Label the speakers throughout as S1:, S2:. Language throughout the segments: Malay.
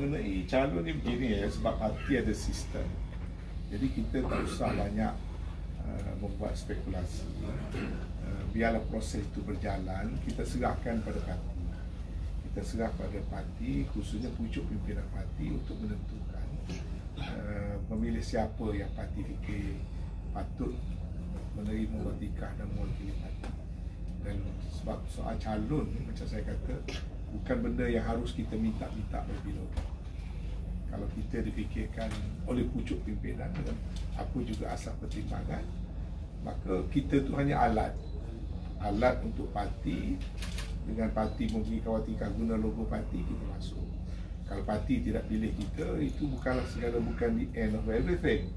S1: Mengenai calon ni begini ya, sebab parti ada sistem. Jadi kita tak usah banyak membuat spekulasi. Biarlah proses itu berjalan, kita serahkan pada parti. Kita serah pada parti, khususnya pucuk pimpinan parti untuk menentukan memilih siapa yang parti fikir patut menerima watikah dan mewakili parti. Dan sebab soal calon ni, macam saya kata, bukan benda yang harus kita minta-minta lebih-lebih. Kalau kita difikirkan oleh pucuk pimpinan dengan apa juga asas pertimbangan, maka kita tu hanya alat untuk parti. Dengan parti memberikan watikah guna logo parti, kita masuk. Kalau parti tidak pilih kita, itu bukanlah segala, bukan the end of everything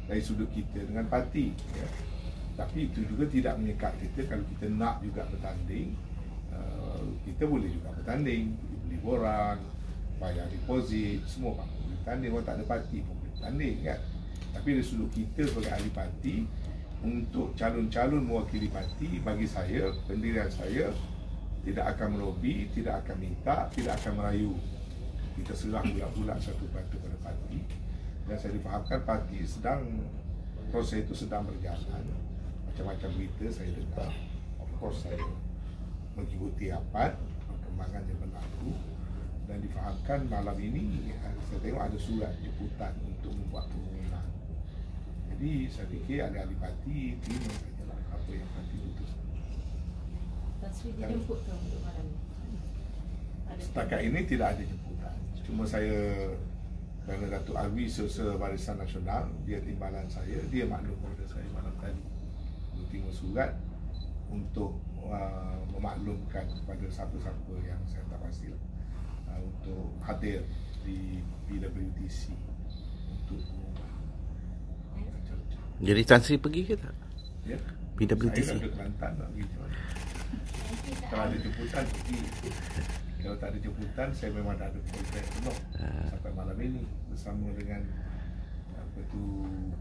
S1: dari sudut kita dengan parti ya. Tapi itu juga tidak menyekat kita. Kalau kita nak juga bertanding, kita boleh juga bertanding, beli borang, bayar deposit, semua orang boleh bertanding. Orang tak ada parti pun boleh bertanding kan. Tapi dari sudut kita sebagai ahli parti, untuk calon-calon mewakili parti, bagi saya, pendirian saya tidak akan melobi, tidak akan minta, tidak akan merayu. Kita serah bulat-bulat satu batu pada parti. Dan saya difahamkan parti sedang, proses itu sedang berjalan. Macam-macam berita saya dengar. Of course saya mengikuti rapat perkembangan yang berlaku. Dan difahamkan malam ini saya tengok ada surat jemputan untuk membuat pengumuman. Jadi saya fikir ada ahli parti terima sajalah apa yang parti putus.
S2: Tan Sri dijemput ke untuk malam ini?
S1: Setakat ini tidak ada jemputan. Cuma saya, kerana Datuk Alwi Sosial Barisan Nasional, dia timbalan saya, dia maklum kepada saya malam tadi untuk terima surat untuk memaklumkan kepada siapa-siapa yang saya tak pasti untuk hadir di PWTC untuk pengumuman.
S3: Jadi Tan Sri pergi ke tak?
S1: Ya.
S3: PWTC.
S1: Saya dah ke Kelantan nak pergi macam mana. Kalau ada jemputan pergi. Kalau tak ada jemputan, saya memang dah ada program penuh sampai malam ini bersama dengan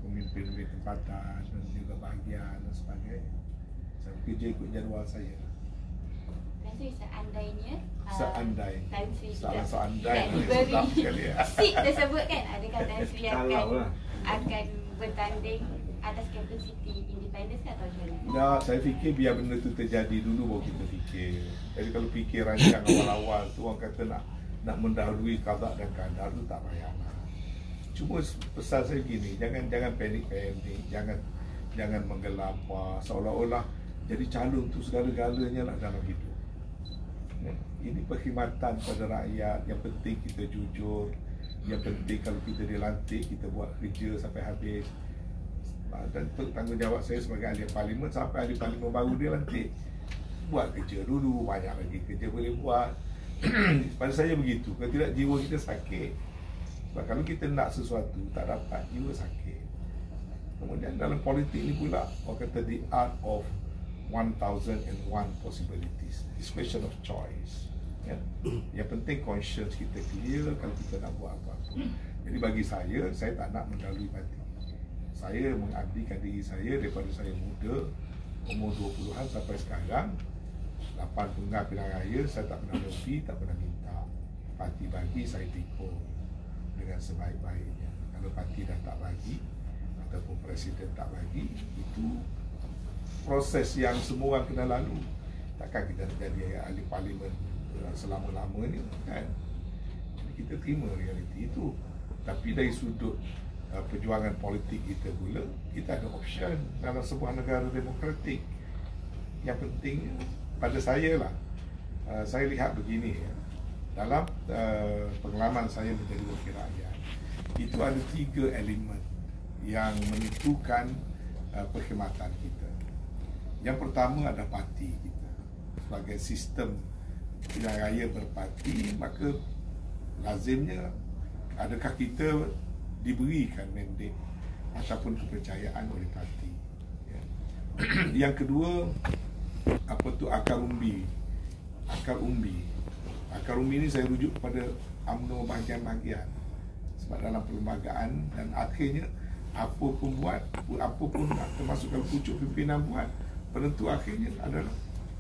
S1: pemimpin tempatan dan juga bahagian dan sebagainya. Saya kerja ikut jadual saya.
S4: Nanti seandainya
S1: Seandainya
S4: Tan Sri
S1: sedap sekali ya.
S4: seat tersebut kan, adakah Tan Sri akan bertanding atas kapasiti independen atau macam mana?
S1: Nah, saya fikir biar benda tu terjadi dulu baru kita fikir. Jadi kalau fikir rancang awal-awal tu orang kata nak mendahului qada dan qadar tu tak payahlah. Cuma pesan saya gini, jangan panik, jangan menggelapar seolah-olah jadi calon tu segala-galanya lah dalam hidup. Ini perkhidmatan pada rakyat. Yang penting kita jujur. Yang penting kalau kita dilantik, kita buat kerja sampai habis. Dan tanggungjawab saya sebagai ahli parlimen, sampai ahli parlimen baru dia lantik, buat kerja dulu, banyak lagi kerja boleh buat. Pada saya begitu. Kalau tidak, jiwa kita sakit. Sebab kalau kita nak sesuatu tak dapat, jiwa sakit. Kemudian dalam politik ni pula, orang kata the art of 1001 possibilities. It's question of choice ya. Yang penting conscience kita clear kalau kita nak buat apa-apa. Jadi bagi saya tak nak mendahului parti. Saya mengabdikan diri saya daripada saya muda, umur 20-an sampai sekarang, 8 penggal pilihan raya, saya tak pernah lebih, tak pernah minta. Parti bagi, saya tikung dengan sebaik-baiknya. Kalau parti dah tak bagi, ataupun presiden tak bagi, itu proses yang semua orang kena lalu. Takkan kita nak jadi ahli parlimen selama-lamanya kan. Jadi kita terima realiti itu. Tapi dari sudut perjuangan politik kita pula, kita ada option dalam sebuah negara demokratik. Yang penting pada saya lah, saya lihat begini ya, dalam pengalaman saya menjadi wakil rakyat, itu ada 3 elemen yang menentukan perkhidmatan kita. Yang pertama ada parti kita. Sebagai sistem pilihan raya berparti, maka lazimnya adakah kita diberikan mandat ataupun kepercayaan oleh parti ya. Yang kedua, apa tu akar umbi. Akar umbi ni saya rujuk kepada UMNO bahagian-bahagian. Sebab dalam perlembagaan dan akhirnya apa pun buat, apa pun termasuk kalau pucuk pimpinan buat, penentu akhirnya adalah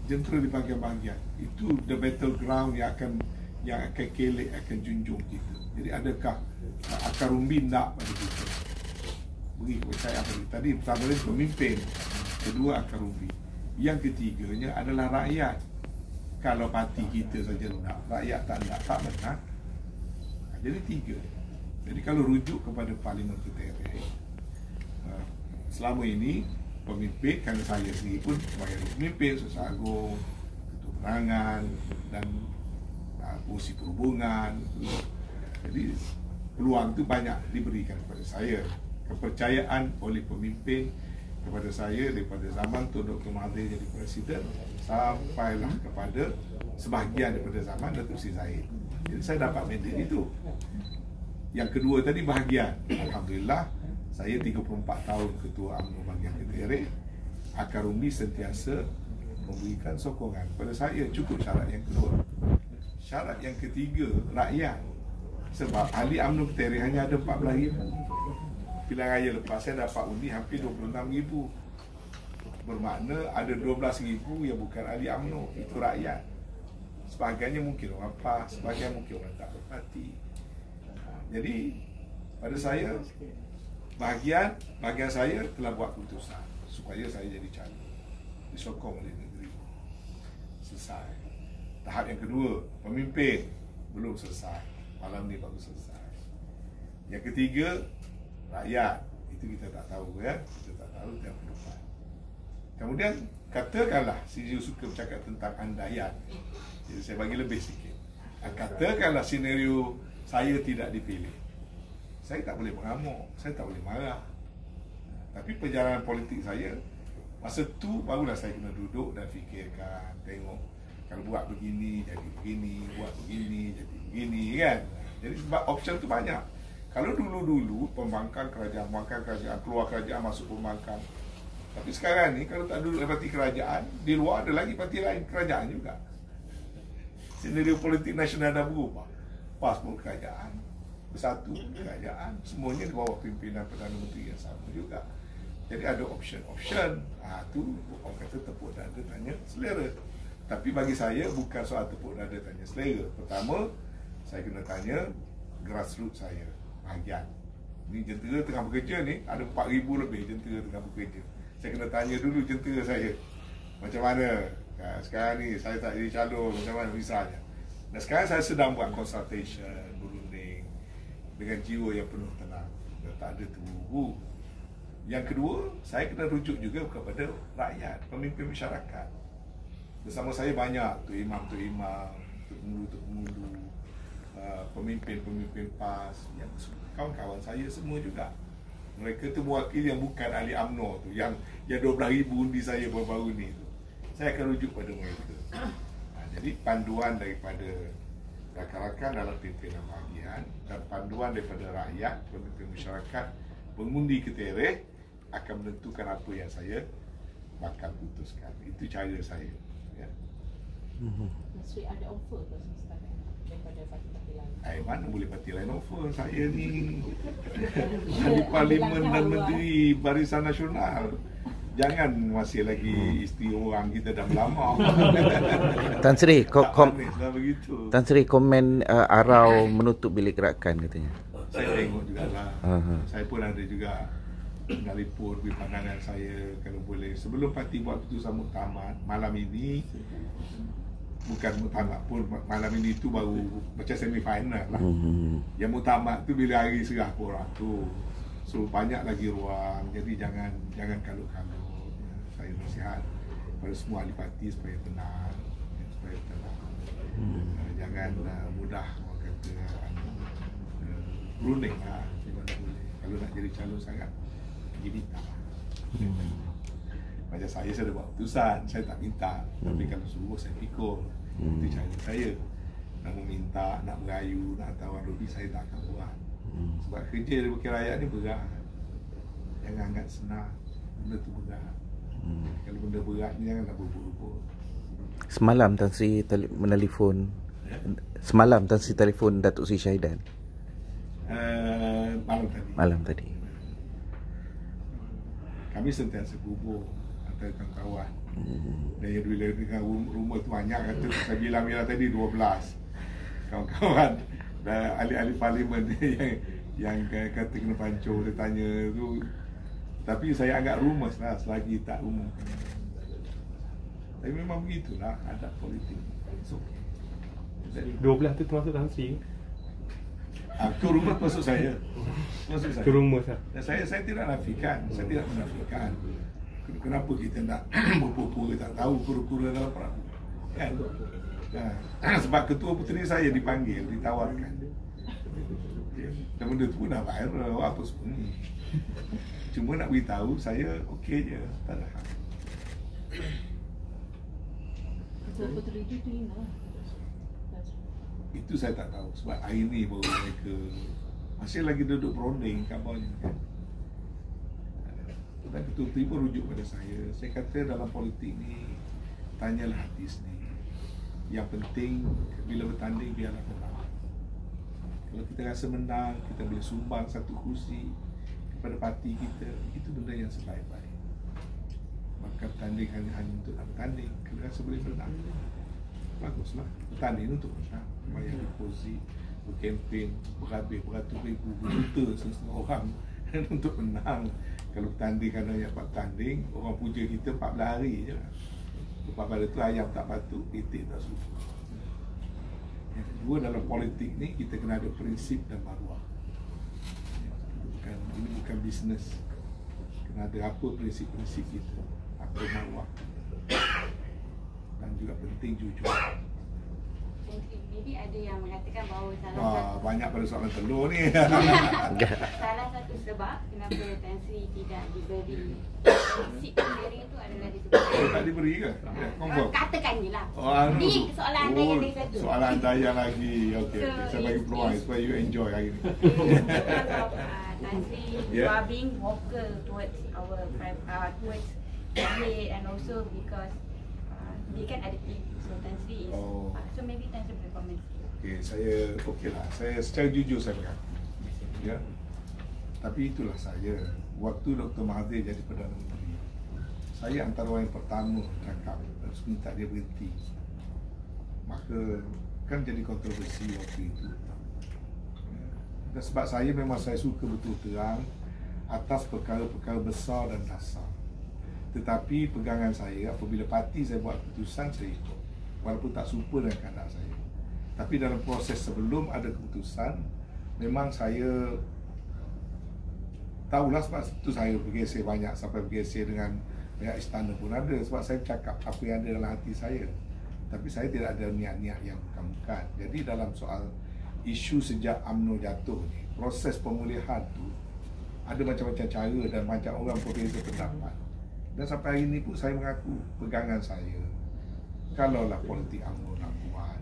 S1: jentera di bahagian-bahagian. Itu the battleground yang akan yang akan kelek, akan junjung kita. Jadi adakah akar umbi nak pada kita? Beri kepercayaan pada kita. Tadi pertama ni pemimpin, kedua akar umbi. Yang ketiganya adalah rakyat. Kalau parti kita saja nak, rakyat tak nak, tak menang. Jadi 3. Jadi kalau rujuk kepada Parlimen Ketereh, selama ini pemimpin, kan saya sendiri pun sebagai pemimpin, Susah Agung, Ketua Penerangan dan fungsi perhubungan. Jadi peluang itu banyak diberikan kepada saya. Kepercayaan oleh pemimpin kepada saya daripada zaman Tun Dr. Mahathir jadi presiden sampailah kepada sebahagian daripada zaman Datuk Seri Zahid. Jadi saya dapat mandat itu. Yang kedua tadi bahagian. Alhamdulillah saya 34 tahun Ketua UMNO bahagian Ketereh. Akar umbi sentiasa memberikan sokongan kepada saya. Cukup syarat yang kedua. Syarat yang ketiga, rakyat. Sebab ahli UMNO Ketereh hanya ada 14,000. Pilihan raya lepas saya dapat undi hampir 26,000. Bermakna ada 12,000 yang bukan ahli UMNO. Itu rakyat. Sebahagiannya mungkin orang PAS, sebahagian mungkin orang tak berparti. Jadi pada saya, bahagian saya telah buat keputusan supaya saya jadi calon, disokong oleh negeri. Selesai. Tahap yang kedua, pemimpin belum selesai. Malam ni baru selesai. Yang ketiga, rakyat. Itu kita tak tahu ya. Kita tak tahu tiap depan. Kemudian katakanlah Siju suka bercakap tentang andaian. Jadi saya bagi lebih sikit. Katakanlah senario saya tidak dipilih. Saya tak boleh mengamuk, saya tak boleh marah. Tapi perjalanan politik saya, masa tu barulah saya kena duduk dan fikirkan, tengok kalau buat begini jadi begini, buat begini jadi begini kan. Jadi sebab option tu banyak. Kalau dulu-dulu pembangkang kerajaan, keluar kerajaan masuk pembangkang. Tapi sekarang ni kalau tak duduk dalam parti kerajaan, di luar ada lagi parti lain kerajaan juga. Senario politik nasional dah berubah. PAS pun kerajaan, Bersatu kerajaan, semuanya di bawah pimpinan Perdana Menteri yang sama juga. Jadi ada option. Tu orang kata tepuk dada tanya selera. Tapi bagi saya bukan soal tepuk dada tanya selera. Pertama, saya kena tanya grassroots saya, bahagian. Ni jentera tengah bekerja ni, ada 4,000 lebih jentera tengah bekerja. Saya kena tanya dulu jentera saya, macam mana sekarang ni saya tak jadi calon, macam mana misalnya. Dan sekarang saya sedang buat consultation, berunding dengan jiwa yang penuh tenang, tak ada terburu. Yang kedua, saya kena rujuk juga kepada rakyat, pemimpin masyarakat. Bersama saya banyak Tok Imam, Tok Pemulu, pemimpin PAS, yang kawan-kawan saya semua juga. Mereka tu mewakili yang bukan ahli UMNO tu, yang 12,000 undi saya baru-baru ni tu. Saya akan rujuk pada mereka. Jadi panduan daripada rakan-rakan dalam pimpinan bahagian dan panduan daripada rakyat, pemimpin masyarakat, pengundi Ketereh akan menentukan apa yang saya bakal putuskan. Itu cara saya. Ya.
S2: Mas Wei ada offer ke sekarang daripada parti-parti lain?
S1: Mana boleh parti lain offer? Saya ni ahli Parlimen dan Menteri Barisan Nasional. Jangan masih lagi isteri orang kita dah lama.
S3: Tan Sri,
S1: Tan
S3: Sri komen Arau menutup bilik gerakan katanya.
S1: Saya tengok jugalah. Saya pun ada juga mengalipur pandangan saya kalau boleh. Sebelum parti buat keputusan muktamad malam ini, bukan muktamad pun, malam ini tu baru macam semi final lah. Yang muktamad tu bila hari serah korang tu. So banyak lagi ruang. Jadi jangan kalut-kalut. Saya nasihat kepada semua ahli parti supaya tenang, jangan mudah orang kata berunding lah. Kalau nak jadi calon sangat pergi minta. Macam saya dah buat keputusan, saya tak minta. Tapi kalau suruh saya pikul. Itu cara saya. Nak meminta, nak merayu, nak tawar lebih, saya tak akan buat. Sebab kerja di wakil rakyat ni berat. Jangan anggap senang. Benda tu berat. Kalau benda berat ni janganlah berburu-buru.
S3: Semalam Tan Sri menelpon. Semalam Tan Sri telefon Datuk Seri Syahidan. Malam tadi.
S1: Kami sentiasa berhubung antara kawan-kawan. Dan yang bila dengan rumah tu banyak kata, saya bilang tadi 12. kawan-kawan dan ahli-ahli parlimen yang kata kena pancur, dia tanya tu. Tapi saya agak rumus lah selagi tak umumkan. Tapi memang begitulah adab politik. So,
S5: 12 tu termasuk Tan Sri.
S1: Itu rumus maksud saya.
S5: Itu rumus lah.
S1: Dan saya tidak nafikan, saya tidak menafikan. Kenapa kita nak berpura-pura tak tahu kura-kura dalam perahu? Kan? Sebab ketua puteri saya dipanggil, ditawarkan. Dan benda tu pun dah viral, apa semua. Cuma nak beritahu saya okey je, tak ada hal.
S2: Ketua puteri itu terima.
S1: Itu saya tak tahu sebab hari ni baru mereka masih lagi duduk berunding kabarnya kan. Dan ketua puteri pun rujuk pada saya. Saya kata dalam politik ni tanyalah hati sendiri. Yang penting bila bertanding biarlah menang. Kalau kita rasa menang, kita boleh sumbang satu kursi kepada parti kita, itu benda yang sebaik-baik. Maka bertanding hanya untuk nak bertanding. Kalau rasa boleh menang, baguslah. Bertanding untuk menang. Bayar deposit, berkempen, beratus ribu, berjuta setengah orang untuk menang. Kalau bertanding kerana yang bertanding, orang puja kita 14 hari je. Lepas pada tu ayam tak patut, titik tak suka. Yang kedua dalam politik ni kita kena ada prinsip dan maruah. Ini bukan bisnes. Kena ada apa prinsip-prinsip kita, apa maruah. Dan juga penting jujur.
S4: Maybe ada yang mengatakan bahawa salah satu
S1: banyak pada soalan telur ni.
S4: salah satu sebab kenapa Tan Sri tidak diberi seat steering itu adalah disebabkan
S1: Tak diberi ke? Confirm.
S4: katakan je lah.
S1: Ni
S4: soalan anda yang dari satu.
S1: Soalan anda yang lagi. Okey,
S4: So,
S1: saya bagi peluang supaya you enjoy hari ni.
S4: Because of Tan Sri, you
S1: Yeah.
S4: are being vocal towards our towards the head, and also because dia kan ada team. So Tan Sri is so maybe Tan Sri boleh komen sikit.
S1: Okey, saya okeylah. Saya secara jujur saya berkata. Ya. Tapi itulah saya. Waktu Dr. Mahathir jadi Perdana Menteri, saya antara orang yang pertama cakap harus minta dia berhenti. Maka kan jadi kontroversi waktu itu. Dan sebab saya memang saya suka betul terang atas perkara-perkara besar dan dasar. Tetapi pegangan saya apabila parti saya buat keputusan, saya ikut. Walaupun tak serupa dengan kehendak saya. Tapi dalam proses sebelum ada keputusan, memang saya tahulah sebab itu saya bergeser banyak, sampai bergeser dengan pihak istana pun ada. Sebab saya cakap apa yang ada dalam hati saya. Tapi saya tidak ada niat-niat yang bukan-bukan. Jadi dalam soal isu sejak UMNO jatuh ni, proses pemulihan tu ada macam-macam cara dan macam orang berbeza pendapat. Dan sampai hari ini pun saya mengaku pegangan saya, kalaulah politik UMNO nak buat,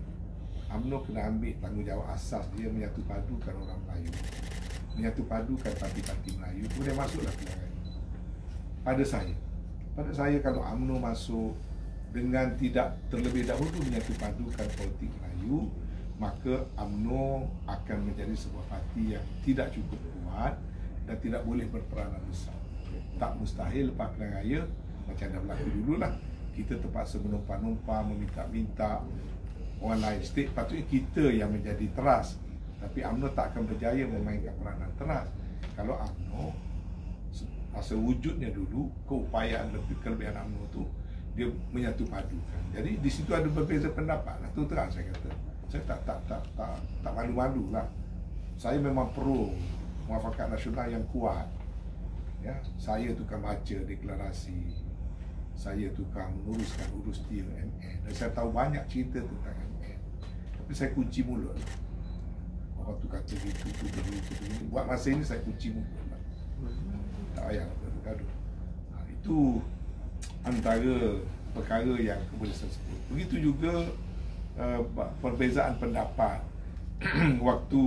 S1: UMNO kena ambil tanggungjawab asas dia menyatu padukan orang Melayu, menyatu padukan parti-parti Melayu. Kemudian masuklah pilihan. Pada saya kalau UMNO masuk dengan tidak terlebih dahulu menyatu padukan politik Melayu, maka UMNO akan menjadi sebuah parti yang tidak cukup kuat dan tidak boleh berperanan besar. Tak mustahil lepas pilihan raya, macam dah berlaku dululah, kita terpaksa menumpah-numpah, meminta-minta orang lain. State patutnya kita yang menjadi teras, tapi UMNO tak akan berjaya memainkan peranan teras kalau UMNO asal wujudnya dulu, keupayaan kelebihan UMNO tu dia menyatu padukan. Jadi di situ ada berbeza pendapat lah, tu terang saya kata. Saya tak malu-malu lah. Saya memang pro muafakat nasional yang kuat. Ya, saya tukang baca deklarasi, saya tukang urus dia MN, dan saya tahu banyak cerita tentang MN. Tapi saya kunci mulut. Orang tu kata gitu, tu begini. Buat masa ini saya kunci mulut lah. Tak payah gaduh. Itu antara perkara yang boleh saya sebut. Begitu juga perbezaan pendapat. Waktu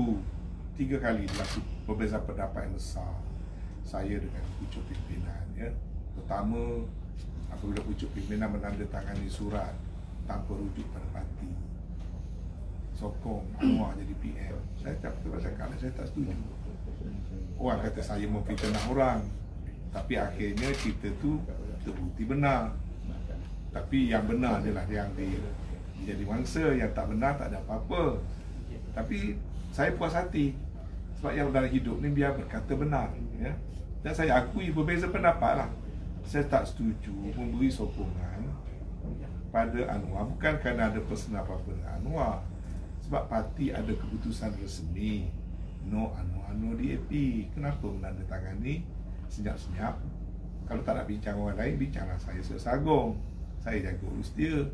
S1: 3 kali berlaku perbezaan pendapat yang besar saya dengan pucuk pimpinan, ya. Pertama, apabila pucuk pimpinan menandatangani surat tanpa rujuk pada parti, sokong Anwar jadi PM, saya tak cakap, saya tak setuju. Orang kata saya memfitnah orang, tapi akhirnya cerita tu terbukti benar. Tapi yang benar adalah yang jadi mangsa, yang tak benar tak ada apa-apa. Tapi saya puas hati sebab yang dalam hidup ni biar berkata benar, ya. Dan saya akui berbeza pendapat lah. Saya tak setuju memberi sokongan pada Anwar bukan kerana ada personal apa-apa dengan Anwar. Sebab parti ada keputusan resmi no Anwar, no DAP. Kenapa menandatangani senyap-senyap? Kalau tak nak bincang orang lain, bincanglah saya sesagong. Saya jaga urus dia.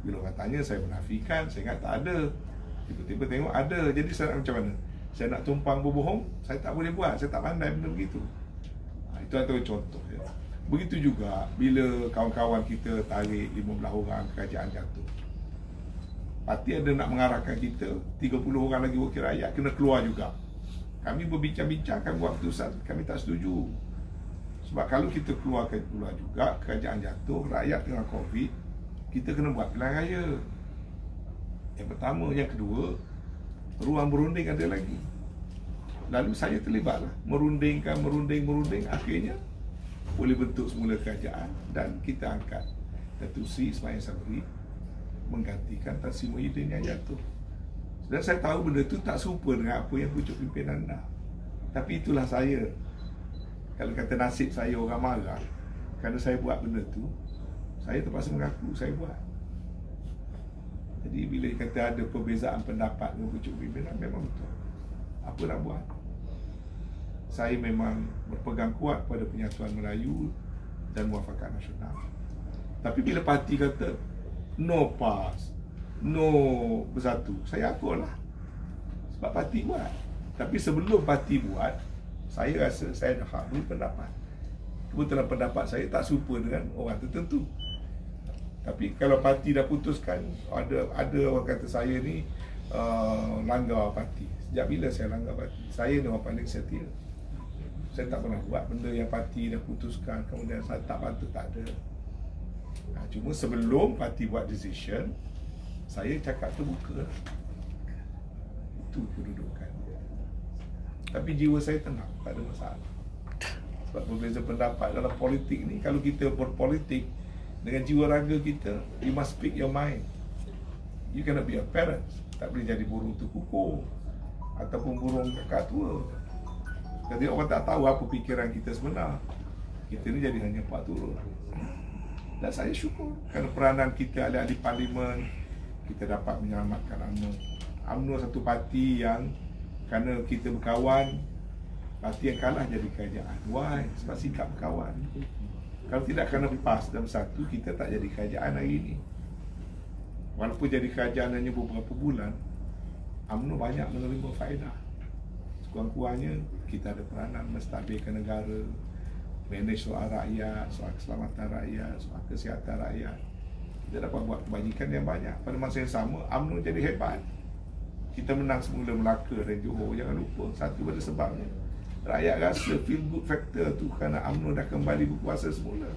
S1: Bila orang tanya, saya menafikan. Saya ingat tak ada. Tiba-tiba tengok ada. Jadi saya nak macam mana? Saya nak tumpang berbohong, saya tak boleh buat. Saya tak pandai benda begitu. Itu antara contoh, ya. Begitu juga bila kawan-kawan kita tarik 15 orang kerajaan jatuh. Parti ada nak mengarahkan kita 30 orang lagi wakil rakyat kena keluar juga. Kami berbincang-bincang, kami buat keputusan, kami tak setuju. Sebab kalau kita keluar juga, kerajaan jatuh, rakyat tengah COVID, kita kena buat pilihan raya. Yang pertama, yang kedua, ruang berunding ada lagi. Lalu saya terlibatlah, merunding, akhirnya boleh bentuk semula kerajaan dan kita angkat Datuk Seri Ismail Sabri menggantikan Tan Sri Muhyiddin yang jatuh. Dan saya tahu benda tu tak serupa dengan apa yang pucuk pimpinan dah. Tapi itulah saya. Kalau kata nasib saya orang marah kerana saya buat benda tu, saya terpaksa mengaku saya buat. Jadi bila kata ada perbezaan pendapat dengan pucuk pimpinan, memang betul. Apa nak buat? Saya memang berpegang kuat pada penyatuan Melayu dan muafakat nasional. Tapi bila parti kata no PAS, no bersatu, saya akurlah. Sebab parti buat. Tapi sebelum parti buat, saya rasa saya ada hak beri pendapat. Kebetulan pendapat saya tak serupa dengan orang tertentu. Tapi kalau parti dah putuskan, ada orang kata saya ni langgar parti. Sejak bila saya langgar parti? Saya ni orang paling setia. Saya tak pernah buat benda yang parti dah putuskan kemudian saya tak patut, tak ada. Cuma sebelum parti buat decision, saya cakap terbuka. Itu kedudukan dia. Tapi jiwa saya tenang, tak ada masalah. Sebab berbeza pendapat dalam politik ni, kalau kita berpolitik dengan jiwa raga kita, you must speak your mind. You cannot be a parent. Tak boleh jadi burung terkukur ataupun burung kakak tua. Jadi orang tak tahu apa fikiran kita sebenar. Kita ni jadi hanya pak turun. Dan saya syukur kerana peranan kita ahli-ahli parlimen, kita dapat menyelamatkan UMNO. UMNO satu parti yang kerana kita berkawan, parti yang kalah jadi kerajaan. Why? Sebab sikap berkawan. Kalau tidak kerana PAS dan bersatu, kita tak jadi kerajaan hari ini. Walaupun jadi kerajaan hanya beberapa bulan, UMNO banyak menerima faedah. Sekurang-kurangnya kita ada peranan menstabilkan negara, manage soal rakyat, soal keselamatan rakyat, soal kesihatan rakyat. Kita dapat buat kebajikan yang banyak. Pada masa yang sama, UMNO jadi hebat. Kita menang semula Melaka dan Johor. Jangan lupa, satu pada sebabnya rakyat rasa feel good factor tu kerana UMNO dah kembali berkuasa semula.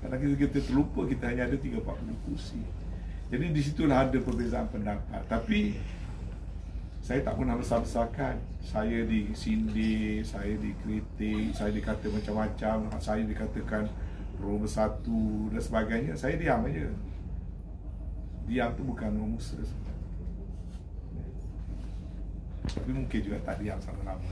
S1: Kerana kita terlupa kita hanya ada 340 kursi. Jadi di situlah ada perbezaan pendapat. Tapi saya tak pernah besar-besarkan. Saya disindir, saya dikritik, saya dikata macam-macam, saya dikatakan pro bersatu dan sebagainya. Saya diam aja. Diam tu bukan memusuh sebenarnya. Tapi mungkin juga tak diam sama lama.